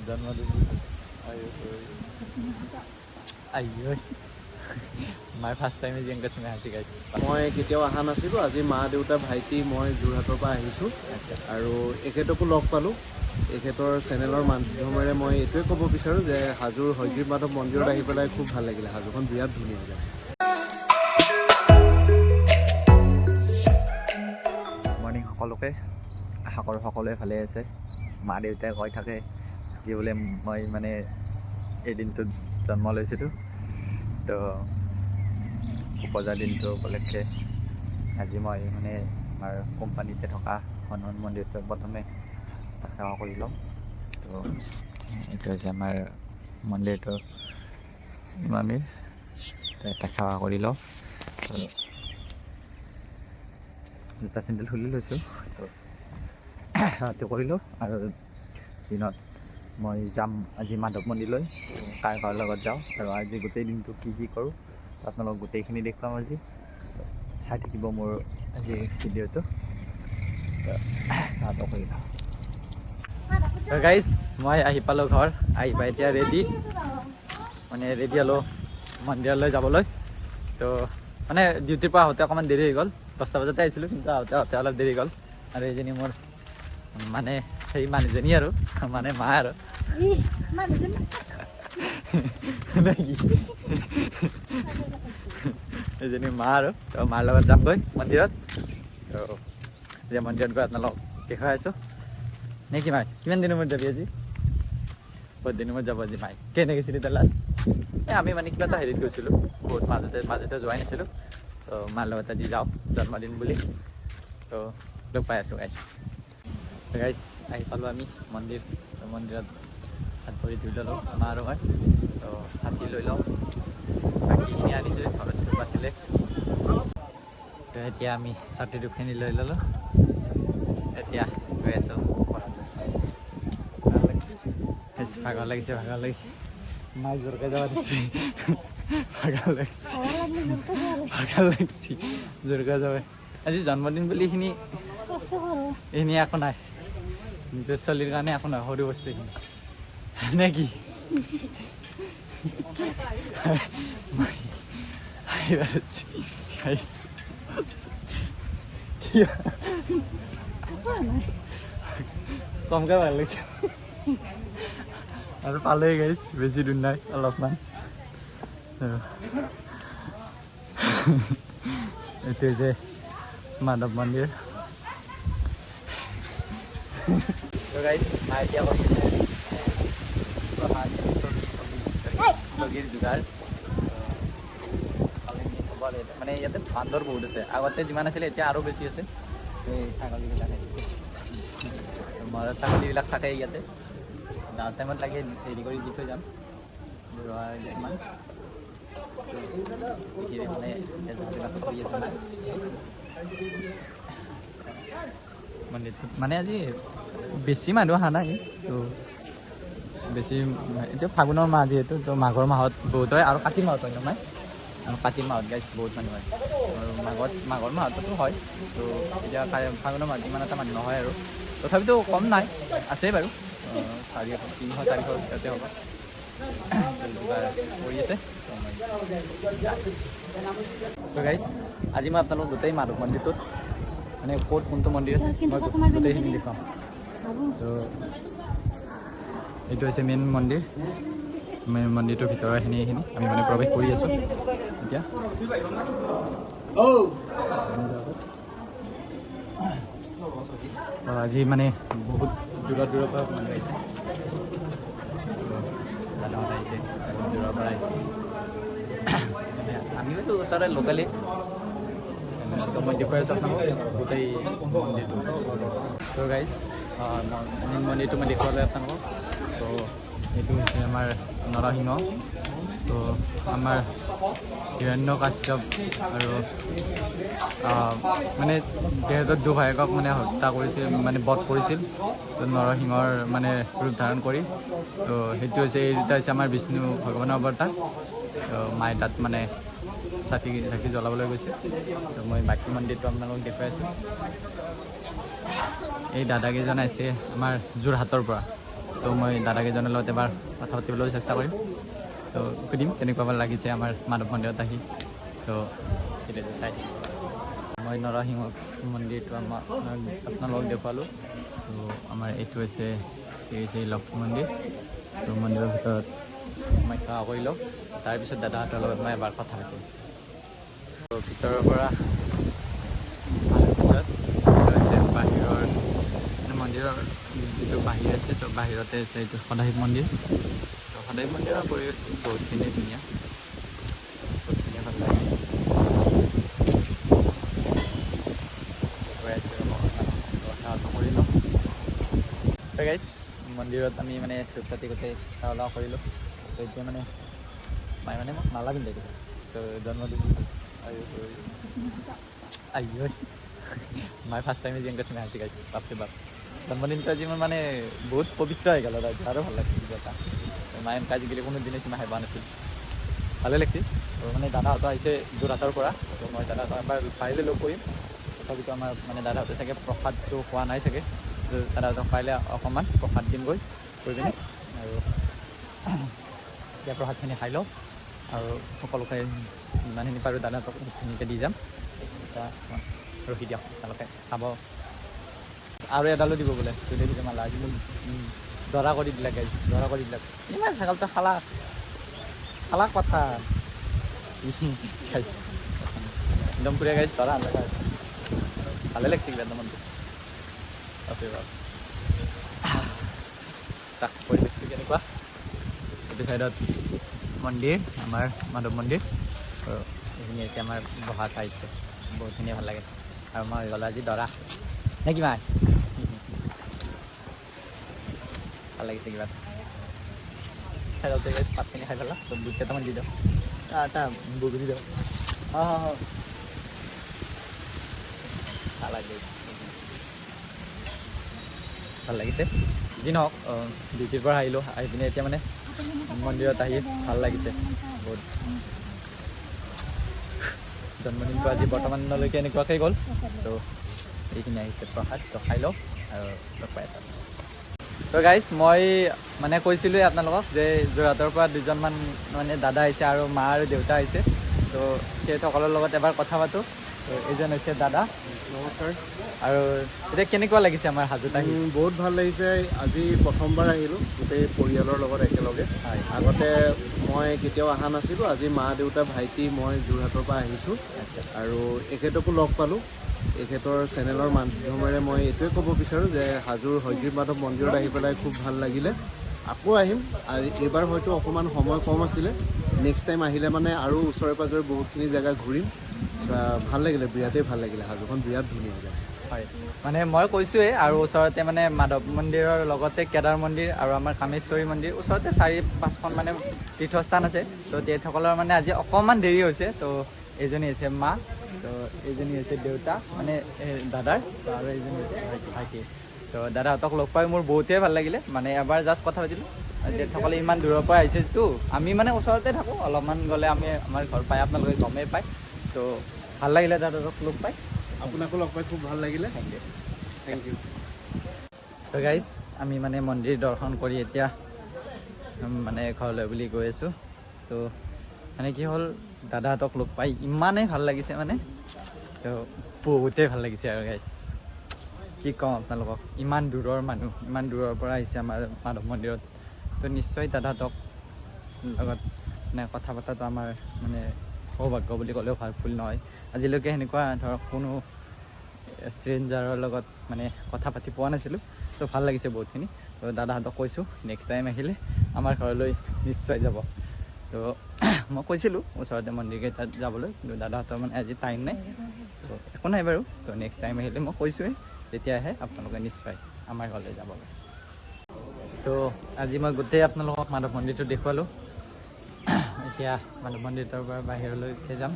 জন্মদিন আইও my first time জিংকা চিনে হাসি গাইছে মই কেতিয়াও অহা নাছিলোঁ আজি মা দেউতা ভাইটি মই যোৰহাটৰ পৰা আহিছোঁ আৰু এখেতকো লগ পালোঁ এখেতৰ চেনেলৰ মাধ্যমেৰে মই এইটোৱে ক'ব বিচাৰোঁ যে হাজোৰ হয়গ্ৰীৱ মাধৱ মন্দিৰত আহি পেলাই খুব ভাল লাগিলে হাজোখন বিৰাট ধুনীয়া জেগা মৰ্ণিং সকলোকে আশা কৰোঁ সকলোৱে ভালে আছে মা দেউতাই কৈ থাকে যি বোলে মই মানে এই দিনটোত জন্ম লৈছিলোঁ তো উপজা দিনটো উপলক্ষে আজি মই মানে আমাৰ কোম্পানীতে থকা হনুমান মন্দিৰটো প্ৰথমে সেৱা কৰি লওঁ তো এইটো হৈছে আমাৰ মন্দিৰটো ইমামীৰ এটা সেৱা কৰি লওঁ তো জোতা চেণ্ডেল খুলি লৈছোঁ তো সেৱাটো কৰিলোঁ আৰু দিনত মই যাম আজি মাধৱ মন্দিৰলৈ কাৰ কাৰ লগত যাওঁ আৰু আজি গোটেই দিনটো কি কৰোঁ আপোনালোকক গোটেইখিনি দেখুৱাম আজি চাই থাকিব মোৰ আজি ভিডিঅ'টো সেৱাটো কৰি লওঁ গাইজ মই আহি পালোঁ ঘৰ আহি পাই এতিয়া ৰেডি হ'লোঁ মন্দিৰলৈ যাবলৈ তো মানে ডিউটিৰ পৰা আহোঁতে অকণমান দেৰি হৈ গ'ল 10টা বজাতে আহিছিলোঁ কিন্তু আহোঁতে অলপ দেৰি গ'ল আৰু এইজনী মোৰ মানে সেই মানুহজনী আৰু মানে মা আৰু এইজনী মা আৰু তো মাৰ লগত যামগৈ মন্দিৰত তো যে মন্দিৰত গৈ আপোনালোকক দেখুৱাই আছোঁ নে কি মাই কিমান দিনৰ মূৰত যাবি আজি বহুত দিনৰ মূৰত যাব আজি মাই কেনে গৈছিলি তই লাষ্ট আমি মানে কিবা এটা হেৰিত গৈছিলোঁ বহুত মাজতে যোৱাই নাছিলোঁ তো মাৰ লগত আজি যাওঁ জন্মদিন বুলি তো লগ পাই আছোঁ গাইজ আহি পালোঁ আমি মন্দিৰত হাত ভৰি ধুই ল'লোঁ মা আৰু মই তো ছাতি লৈ লওঁ বাকীখিনি আনিছোঁ ঘৰত ধূপ আছিলে তো এতিয়া আমি ছাতি দুখিনি লৈ ল'লোঁ এতিয়া গৈ আছোঁ ভাগৰ লাগিছে মায়ে জোৰকৈ যাব দিছে ভাগৰ লাগিছে জোৰকৈ যাব আজি জন্মদিন বুলি এইখিনি একো নাই নিজৰ ছোৱালীৰ কাৰণে একো নহয় সৰু বস্তু এইখিনি নে কি কমকৈ ভাল লাগিছে আৰু পালেই গাইছ বেছি দূৰ নাই অলপমান এইটো হৈছে মাধৱ মন্দিৰ গাইছ এতিয়া কৰি যোগাৰ মানে ইয়াতে বান্দৰ বহুত আছে আগতে যিমান আছিলে এতিয়া আৰু বেছি আছে এই ছাগলীবিলাকে ছাগলীবিলাক থাকে ইয়াতে ডাঙৰ টাইমত লাগে হেৰি কৰি দি থৈ যাম ইমান মানে কৰি আছে মন্দিৰটোত মানে আজি বেছি মানুহ অহা নাই তো বেছি এতিয়া ফাগুনৰ মাহ যিহেতু তো মাঘৰ মাহত বহুত হয় আৰু কাতি মাহত হয় নহয় আৰু কাতি মাহত গাইছ বহুত মানুহ হয় আৰু মাঘৰ মাহতো হয় তো এতিয়া ফাগুনৰ মাহত ইমান এটা মানুহ নহয় আৰু তথাপিতো কম নাই আছে বাৰু 300-400 ভিতৰতে হ'ব কৰি আছে তো গাইছ আজি মই আপোনালোক গোটেই মাধৱ মন্দিৰটোত মানে ক'ত কোনটো মন্দিৰ আছে মই গোটেইখিনি দেখুৱাম তো এইটো হৈছে মেইন মন্দিৰটোৰ ভিতৰৰখিনি আমি মানে প্ৰৱেশ কৰি আছোঁ এতিয়া আজি মানে বহুত দূৰৰ পৰা মানুহ আহিছে দাদাহঁত আহিছে বহুত দূৰৰ পৰা আহিছে আমিওতো ওচৰতে লোকেলি তো মই দেখুৱাই আছোঁ আপোনালোকক গোটেই মন্দিৰটো তো গাইজ মেইন মন্দিৰটো মই দেখুৱালোঁ আপোনালোকক তো এইটো হৈছে আমাৰ নৰসিংহ তো আমাৰ হিৰণ্যকাশ্যপ আৰু মানে তেখেতৰ দুভায়েকক মানে হত্যা কৰিছিল মানে বধ কৰিছিল তো নৰসিংহৰ মানে ৰূপ ধাৰণ কৰি তো সেইটো হৈছে এই দুটা হৈছে আমাৰ বিষ্ণু ভগৱানৰ অৱতাৰ তো মায়ে তাত মানে চাকি জ্বলাবলৈ গৈছে তো মই বাকী মন্দিৰটো আপোনালোকক দেখুৱাই আছোঁ এই দাদাকেইজন আহিছে আমাৰ যোৰহাটৰ পৰা তো মই দাদাকেইজনৰ লগত এবাৰ কথা পাতিবলৈ চেষ্টা কৰিম। তো সুধিম কেনেকুৱা ভাল লাগিছে আমাৰ মাধৱ মন্দিৰত আহি। তো সেইটো চাই মই নৰসিংহ মন্দিৰটো আপোনালোকক দেখুৱালোঁ। তো আমাৰ এইটো হৈছে শ্ৰী শ্ৰী লক্ষ্মী মন্দিৰ। তো মন্দিৰৰ ভিতৰত মই সেৱা কৰি লওঁ, তাৰপিছত দাদাহঁতৰ লগত মই এবাৰ কথা পাতিম। তো ভিতৰৰ পৰা অহাৰ পিছত হৈছে বাহিৰৰ মন্দিৰৰ যিটো বাহিৰ আছে, তো বাহিৰতে আছে এইটো সদাশিৱ মন্দিৰ। তো সদাশিৱ মন্দিৰৰ পৰিৱেশটো বহুতখিনি ধুনীয়া, বহুতখিনি ভাল লাগে। গৈ আছোঁ সেৱা কৰি লওঁ। তো গাইজ মন্দিৰত আমি মানে ধূপ চাতি গোটেই সেৱা কৰিলোঁ। তো এতিয়া মানে মায়ে মানে মোক মালা পিন্ধাই দিলে। তো জন্মদিন আইও মায়ে ফাৰ্ষ্ট টাইমে যেনেকৈ চিনাই শিকাইছে, বাপৰে বাপ। জন্মদিনটো আজি মোৰ মানে বহুত পবিত্ৰ হৈ গ'ল আৰু আৰু ভাল লাগিছিল কিবা এটা। মায়ে এনেকৈ আজিকালি কোনো দিনে চিনা খাই পোৱা নাছিল, ভালে লাগিছিল। তো মানে দাদাহঁতো আহিছে যোৰহাটৰ পৰা। তো মই দাদাহঁতক এবাৰ পাৰিলে লগ কৰিম। তথাপিতো আমাৰ মানে দাদাহঁতে চাগে প্ৰসাদটো খোৱা নাই চাগে। তো দাদাহঁতক পাৰিলে অকণমান প্ৰসাদ দিমগৈ কৰি পিনে, আৰু এতিয়া প্ৰসাদখিনি খাই লওঁ আৰু সকলোকে যিমানখিনি পাৰোঁ দাদাহঁতক সেইখিনিকে দি যাম। এতিয়া ৰখি দিয়ক, তেওঁলোকে চাব। আৰু এডালো দিব বোলে তুলি দিলে মালা। আজি মোক দৰা কৰি দিলে গাইজ, দৰা কৰি দিলে। ইমান ছাগলটো খালাক কথা খাইছে একদম পুৰা গাইজ দৰা আনলে খাই ভালে লাগিছে কিবা এটা মনটো। বাপৰে বাপ চাক পৰিৱেশটো কেনেকুৱা। এইটো চাইডত মন্দিৰ, আমাৰ মাধৱ মন্দিৰ। আৰু এইখিনি হৈছে আমাৰ বহা চাইজটো, বহুতখিনিয়ে ভাল লাগে। আৰু মই গ'লোঁ আজি দৰা নে কি মাই, ভাল লাগিছে কিবা চাইডতে পাতখিনি খাই পেলা। তো বুট কেইটামান দি দিওঁ, এটা বুট দি দিওঁ। ভাল লাগে, ভাল লাগিছে। যি নহওক ডিউটিৰ পৰা আহিলোঁ, আহি পিনে এতিয়া মানে মন্দিৰত আহি ভাল লাগিছে বহুত। জন্মদিনটো আজি বৰ্তমানলৈকে এনেকুৱাকৈ গ'ল। তো এইখিনি আহিছে প্ৰসাদ, তো খাই লওঁ আৰু লগ পাই আছোঁ। তো গাইজ মই মানে কৈছিলোঁৱে আপোনালোকক যে যোৰহাটৰ পৰা দুজনমান মানে দাদা আহিছে আৰু মা আৰু দেউতা আহিছে। তো সেইসকলৰ লগত এবাৰ কথা পাতোঁ। তো এইজন হৈছে দাদা, নমস্কাৰ। আৰু এতিয়া কেনেকুৱা লাগিছে আমাৰ হাজোত আহি? বহুত ভাল লাগিছে। আজি প্ৰথমবাৰ আহিলোঁ গোটেই পৰিয়ালৰ লগত একেলগে। হয়। আগতে মই কেতিয়াও অহা নাছিলোঁ। আজি মা দেউতা ভাইটি মই যোৰহাটৰ পৰা আহিছোঁ আৰু এখেতকো লগ পালোঁ। এখেতৰ চেনেলৰ মাধ্যমেৰে মই এইটোৱে ক'ব বিচাৰোঁ যে হাজোৰ হয়গ্ৰীৱ মাধৱ মন্দিৰত আহি পেলাই খুব ভাল লাগিলে। আকৌ আহিম। এইবাৰ হয়তো অকণমান সময় কম আছিলে, নেক্সট টাইম আহিলে মানে আৰু ওচৰে পাঁজৰে বহুতখিনি জেগা ঘূৰিম। ভাল লাগিলে, বিৰাটেই ভাল লাগিলে। হাজোখন বিৰাট ধুনীয়া জেগা। হয়, মানে মই কৈছোঁৱেই, আৰু ওচৰতে মানে মাধৱ মন্দিৰৰ লগতে কেদাৰ মন্দিৰ আৰু আমাৰ কামেশ্বৰী মন্দিৰ, ওচৰতে 4-5খন মানে তীৰ্থস্থান আছে। তো তেখেতসকলৰ মানে আজি অকণমান দেৰি হৈছে। তো এইজনী হৈছে মা, তো এইজনী হৈছে দেউতা মানে দাদাৰ, আৰু এইজনী হৈছে ভাইটি। তো দাদাহঁতক লগ পাই মোৰ বহুতেই ভাল লাগিলে। মানে এবাৰ জাষ্ট কথা পাতিলোঁ। তেখেতসকলে ইমান দূৰৰ পৰা আহিছেতো, আমি মানে ওচৰতে থাকোঁ, অলপমান গ'লে আমি আমাৰ ঘৰ পাই, আপোনালোকে গমেই পায়। তো ভাল লাগিলে দাদাহঁতক লগ পাই। আপোনাকো লগ পাই খুব ভাল লাগিলে। Thank U. তো গাইজ আমি মানে মন্দিৰ দৰ্শন কৰি এতিয়া মানে ঘৰলৈ বুলি গৈ আছোঁ। তো মানে কি হ'ল, দাদাহঁতক লগ পাই ইমানেই ভাল লাগিছে, মানে তো বহুতেই ভাল লাগিছে আৰু গাইজ কি ক'ম আপোনালোকক। ইমান দূৰৰ মানুহ, ইমান দূৰৰ পৰা আহিছে আমাৰ মাধৱ মন্দিৰত। তো নিশ্চয় দাদাহঁতক লগত মানে কথা পতাটো আমাৰ মানে সৌভাগ্য বুলি ক'লেও ভুল নহয়। আজিলৈকে সেনেকুৱা ধৰক কোনো ষ্ট্ৰেঞ্জাৰৰ লগত মানে কথা পাতি পোৱা নাছিলোঁ। তো ভাল লাগিছে বহুতখিনি। তো দাদাহঁতক কৈছোঁ নেক্সট টাইম আহিলে আমাৰ ঘৰলৈ নিশ্চয় যাব। তো মই কৈছিলোঁ ওচৰতে মন্দিৰকেইটাত যাবলৈ, কিন্তু দাদাহঁতৰ মানে আজি টাইম নাই। তো একো নাই বাৰু। তো নেক্সট টাইম আহিলে মই কৈছোঁৱেই, যেতিয়া আহে আপোনালোকে নিশ্চয় আমাৰ ঘৰলৈ যাবগৈ। তো আজি মই গোটেই আপোনালোকক মাধৱ মন্দিৰটো দেখুৱালোঁ। এতিয়া মাধৱ মন্দিৰটোৰ পৰা বাহিৰলৈকে যাম।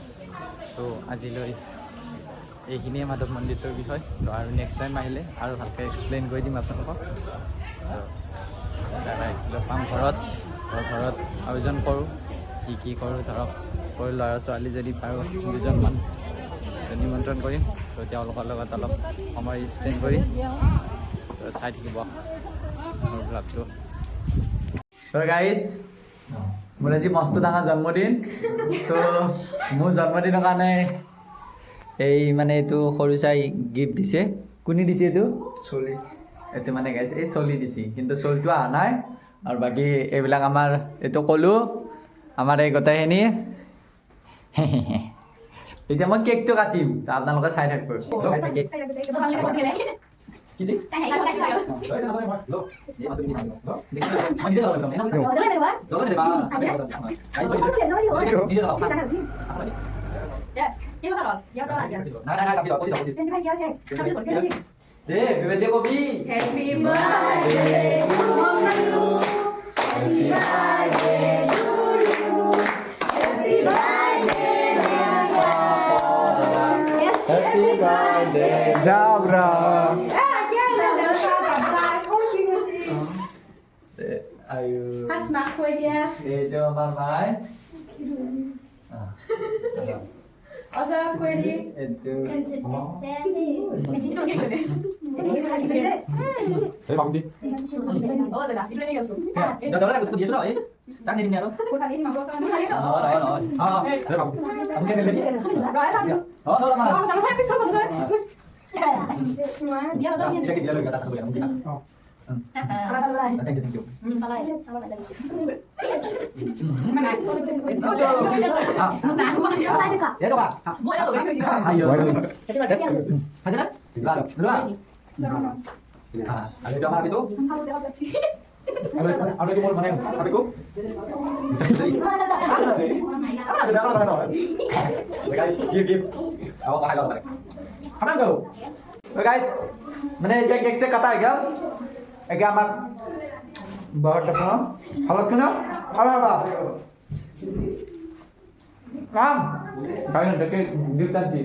তো আজিলৈ এইখিনিয়ে মাধৱ মন্দিৰটোৰ বিষয়। তো আৰু নেক্সট টাইম আহিলে আৰু ভালকৈ এক্সপ্লেইন কৰি দিম আপোনালোকক। তো দাদা লগ পাম ঘৰত, ঘৰত আয়োজন কৰোঁ, কি কৰোঁ ধৰক, সৰু ল'ৰা ছোৱালী যদি পাৰোঁ 2জনমান নিমন্ত্ৰণ কৰিম। তো তেওঁলোকৰ লগত অলপ সময় স্পেণ্ড কৰি তো চাই থাকিব মোৰ ব্লগটো। তো গাইজ মোৰ আজি মস্ত ডাঙৰ জন্মদিন তো মোৰ জন্মদিনৰ কাৰণে এই মানে এইটো সৰু চাই গিফ্ট দিছে কোনে দিছে এইটো চলি এইটো মানে গাইজ এই চলি দিছে কিন্তু চলিটো অহা নাই আৰু বাকী এইবিলাক আমাৰ এইটো ক'লোঁ আমাৰ এই গোটেইখিনি এতিয়া মই কেকটো কাটিম তো আপোনালোকে চাই থাকিব Happy birthday Zabra ayo Pas mak kue dia. itu mamai Osa kue dia. itu Hey Bang Di Oh, sudah. Itu ni kan. udah udah aku dia sudah tak ini nya Kau tadi ni mak kau kan. Hey Bang mungkin lagi Dah sama. oh no mana Kalau happy sama tu. Dia ada ni. dia lagi kata aku ya mungkin Kalau dah. thank you Kalau ada. ya coba ayo aja dah dua ada coba itu ada di mana apa itu ada apa guys give awak kahal balik apa go guys मैंने cake से कटा है क्या एक आमार बहुत टपा हालत किना और हवा काम kalian dekat gift tansi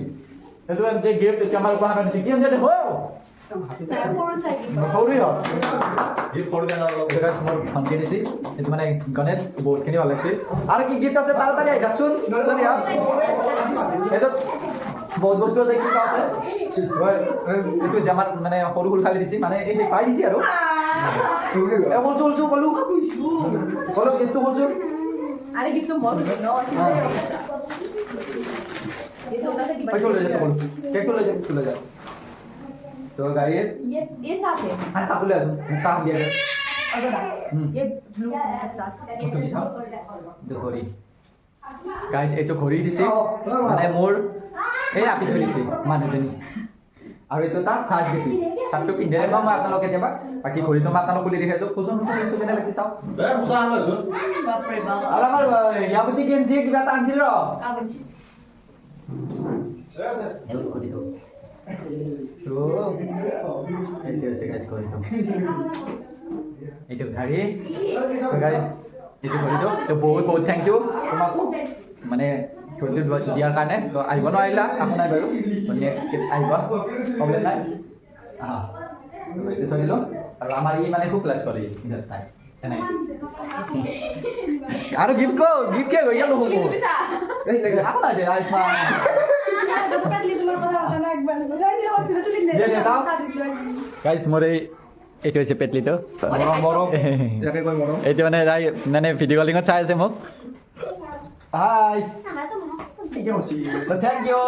itu yang jadi gift itu amal bahan di sini jadi ho Hori ya gift for the itu guys semua funky di sini itu mana Ganesh board kini balik sih ada ki gift আছে তাড়াতাড়ি আই যাচ্ছুন চলি আ itu বহুত বস্তু আছে কি আছে ওই একটু জামার মানে সরু ফুল খালি দিছি মানে এই পাই দিছি আৰু এ হলচুল চু কলু কলু কিন্তু হলচুল Ada gitu mau no sih. Itu udah saya Ayo le যা কলু কেক তো le যা তো গাইস ये साथ है. আর কাপড় ले আসুন সাম দিয়ে দে Ada dah. ये blue साथ. itu bisa itu ঘড়ি গাইস এইটো ঘড়ি দিছি মানে মোৰ এই আপি ধৰি দিছি মানুহজনী আৰু এইটো তাৰ শাৰ্ট দিছি শাৰ্টটো পিন্ধিলে মই আপোনালোকে দেবা বাকি ঘড়িটো মই আপোনালোক খুলি দেখাইছো খুজন খুজন কেনে লাগিছে চাও এ মুছা আনলাছো Baper banget. আৰু আমাৰ ইয়াবতি গেঞ্জি কিবা এটা আনছিল ৰ Kagun sih. এই ঘড়িটো তো এইটো আছে গাইস ঘড়িটো এইটো ঘড়ি তো গাইস এইটো ঘড়িটো তো বহুত বহুত থ্যাংক ইউ তোমাক মানে ঘড়িটো দিয়াৰ কাৰণে তো আহিব নোৱাৰিলা একো নাই বাৰু নেক্সট আহিব প্ৰব্লেম নাই আহা ঘড়িটো থৈ দিলো আৰু আমাৰ ই মানে খুব ক্লাছ কৰে ইহঁত তাই নাই আৰু গিফট কে গইয়া লো হবো Bisa. এই লাগে আকো নাই দে আইছা Ya, dapat lihat lah kalau ada naik ban. Udah ini harus sudah sulit deh. Iya, iya, tahu. Guys মোৰ এইটো হৈছে পেটলিটো মৰম মৰম ইয়াকে কই মৰম এইটো মানে তাই মানে ভিডিঅ' কলিঙত চাই আছে মোক হাই ঠিকে হছি থেংক ইউ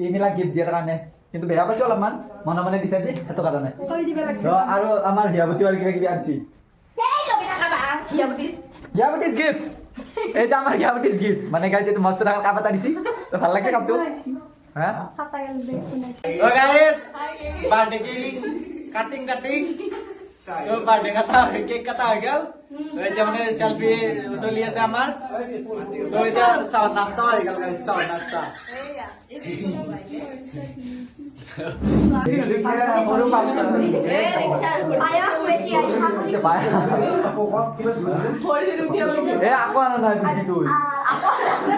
এইবিলাক গিফ্ট দিয়াৰ কাৰণে কিন্তু বেয়া পাইছো অলপমান মনে মনে দিছে যে সেইটো কাৰণে Kalau di belakang. তো আৰু আমাৰ হিয়াবতী আৰু কিবা কিবি আনছি Iya betis. হিয়াবতীজ গিফট এইটো আমাৰ হিয়াবতীজ গিফট মানে গাইজ এইটো মস্ত ডাঙৰ কাপ এটা দিছি তো ভাল লাগছে কাপটো হ্যাঁ Kata yang lebih তো গাইজ বাৰ্থডে কাটিং তো বাৰ্থডে কাটা কেক কাটা হৈ গ'ল তো এতিয়া মানে সেলফি চলি আছে আমাৰ তো এতিয়া চাউল নাস্তা হৈ গ'ল গাইজ চাউল নাস্তা সৰু পানী Ayah kue sih Eh aku anak nabi itu.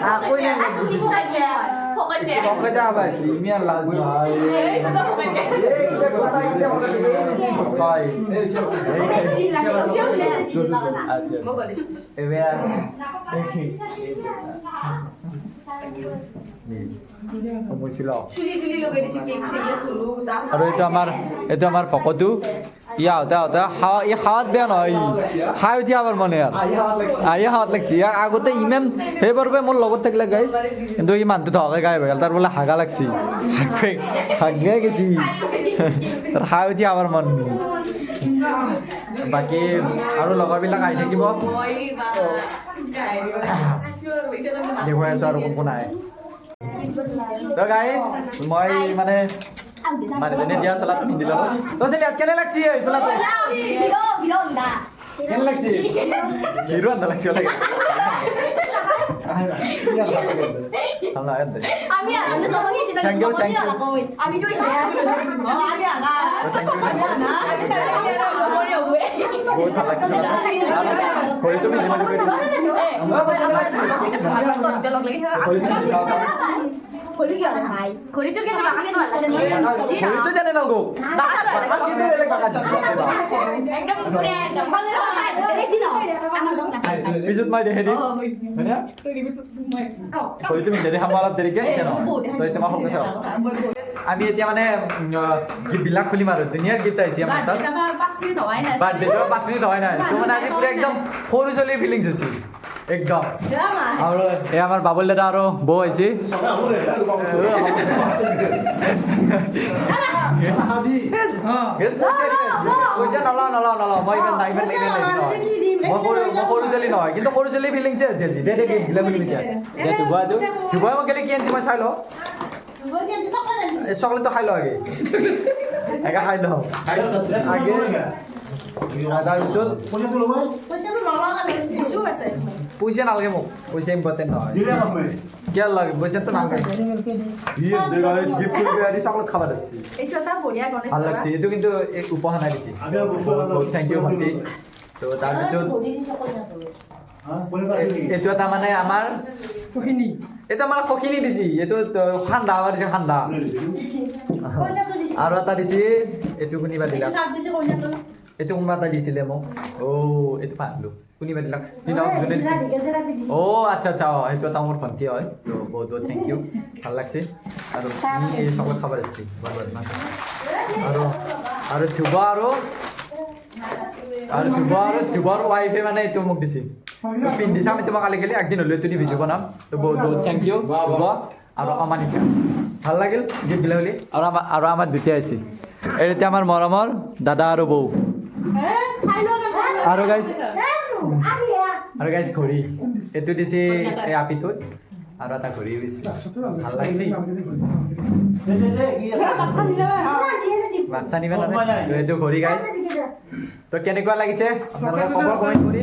Aku yang Aku bisa dia. Pokoknya. pokoknya apa sih? Ini yang lagu. Itu dah pokoknya. Kita kota kita pokoknya ini sih koi. আচ্ছা এবে সমস্যা আৰু এইটো আমাৰ ভকতো ইয়া হতা ই খাৱাত বেয়া নহয় খাই উঠি আবাৰ মনে আৰ আইয়া খাওয়াত লাগছি আগতে ইমান সেইবাবে মোৰ লগত থাকিলে গাইছ কিন্তু ই মানুহটো ধকে গাই গেল তাৰ বোলে হাগা লাগছি হাগে গেছি তাৰ খাই উঠি আবাৰ মন বাকী আৰু লগৰবিলাক আহি থাকিব দেখুৱাই আছো আৰু কোন কোন আহে তো গাইছ মই মানে মানুহজনে দিয়া চোলাটো পিন্ধি ল'লো তো চেলি কেনে লাগছি এই চোলাটো কেনে লাগছি হিরো আনতে লাগছি ওলাই আমি আনন্দ জমানি সেটা জমানি না কই আমি তো ইসে আমি আগা আমি সারা জমানি হবে বহুত ভাল লাগছে কই তুমি জিমানি করি খলি কি আছে ভাই খলি তো কেন বাগানে তো আছে কই তো জানে না গো বাবা কিন্তু এলে কাকা একদম পুরো একদম ভালো লাগে চিনো আমার লোক না বিজুত মাই দে হেডি মানে কই তুমি দেৰি হামালাত দেৰিকে কেন তই তোমাক হক কথা আমি এতিয়া মানে গিবিলাক খুলিম আৰু দুনিয়াৰ গীত আহিছে আমাৰ তাত 5 মিনিট হয় না বাৰ্থডে 5 মিনিট হয় নাই তো মানে আজি পুৰা একদম সৰু চলিৰ ফিলিংছ হৈছে একদম আৰু এই আমাৰ বাবুল দাদা আৰু বৌ আহিছে পইচা নলওঁ মই ইমান নাই মই সৰু চলি নহয় কিন্তু সৰু চলি ফিলিংছে আছে আজি দে গিলা বুলি এতিয়া ধুবুৱাই মই গেলে কি আনিছে মই চাই লওঁ এই চকলেটটো খাই লওঁ আগে একা খাই লওঁ আগে তাৰপিছত পইচা নালাগে মোক পইচা ইম্পৰ্টেণ্ট নহয় কিয় লাগে পইচাটো নালাগে চকলেট খাব লাগছি ভাল লাগছে এইটো কিন্তু এক উপহাৰ নাই দিছে থেংক ইউ ভণ্টি তো তাৰপিছত এইটো এটা মানে আমাৰ এইটো আমাৰ সখিনি দিছি এইটো ঠাণ্ডা আমাৰ দিছে ঠাণ্ডা আৰু এটা দিছে এইটো শুনিবা দিলা এইটো কোনোবা এটা দিছিলে মোক এইটো পাহৰিলো কোনিবা দিলা আচ্ছা সেইটো এটা মোৰ ভণ্টি হয় তো বহুত বহুত থেংক ইউ ভাল লাগছে আৰু এই চকলেট খাব লাগছি আৰু ধুবৰ ৱাইফে মানে এইটো মোক দিছে পিন্ধি চাম এইটো মই কালি গেলি একদিন হ'লেও এইটো দি ভিডিঅ' বনাম তো বহুত বহুত থেংক ইউ ধুব আৰু অমানিকা ভাল লাগিল গীতবিলাক বুলি আৰু আমাৰ দুটাই আহিছে এই এতিয়া আমাৰ মৰমৰ দাদা আৰু বৌ আৰু গাইজ ঘড়ী এইটো দিছে এই আপিটোত আৰু এটা ঘড়ী দিছে ভাল লাগিছে বাচ্চা নিবা নহয় এইটো ঘড়ী গাইজ তো কেনেকুৱা লাগিছে আপোনালোকে ক'ব কমেণ্ট কৰি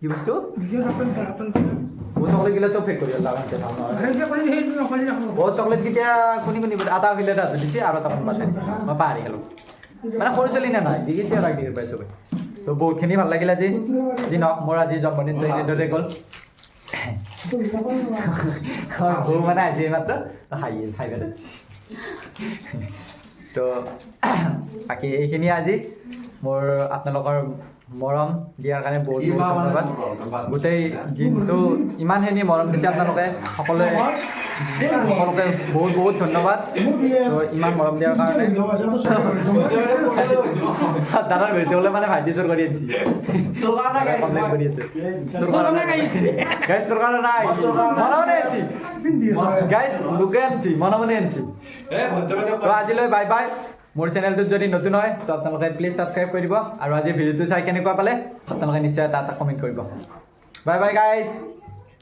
কি বস্তু চকলেট গিলা চব ফেক কৰি চকলেট কেতিয়া শুনি আটা ফিলে দিছে আৰু এটা বাচাই দিছে মই পাহৰি গ'লো মানে সৰু চলি নে নাই দেখিছে আৰু একদিন পাই চবে তো বহুতখিনি ভাল লাগিল আজি যি নহওক মোৰ আজি জন্মদিনটো এনেদৰে গ'ল বৌ মানে আহিছে মাত্ৰ খাই পেলাইছে তো বাকী এইখিনি আজি মোৰ আপোনালোকৰ মৰম দিয়াৰ কাৰণে বহুত বহুত ধন্যবাদ গোটেই দিনটো ইমানখিনি মৰম দিছে আপোনালোকে সকলোৱে বহুত বহুত ধন্যবাদ তো ইমান মৰম দিয়াৰ কাৰণে দাদাৰ ভিডিঅ'লৈ মানে ভাইটি চোৰ কৰি আনিছে কমপ্লেইন কৰি আছে গাইজ চৰকাৰ নাই মনে আনছি গাইজ লোকে আনছি মনে আনছি তো আজিলৈ বাই বাই মোৰ চেনেলটোত যদি নতুন হয় তো আপোনালোকে প্লিজ ছাবস্ক্ৰাইব কৰি দিব আৰু আজি ভিডিঅ'টো চাই কেনেকুৱা পালে আপোনালোকে নিশ্চয় এটা কমেণ্ট কৰিব বাই বাই গাইজ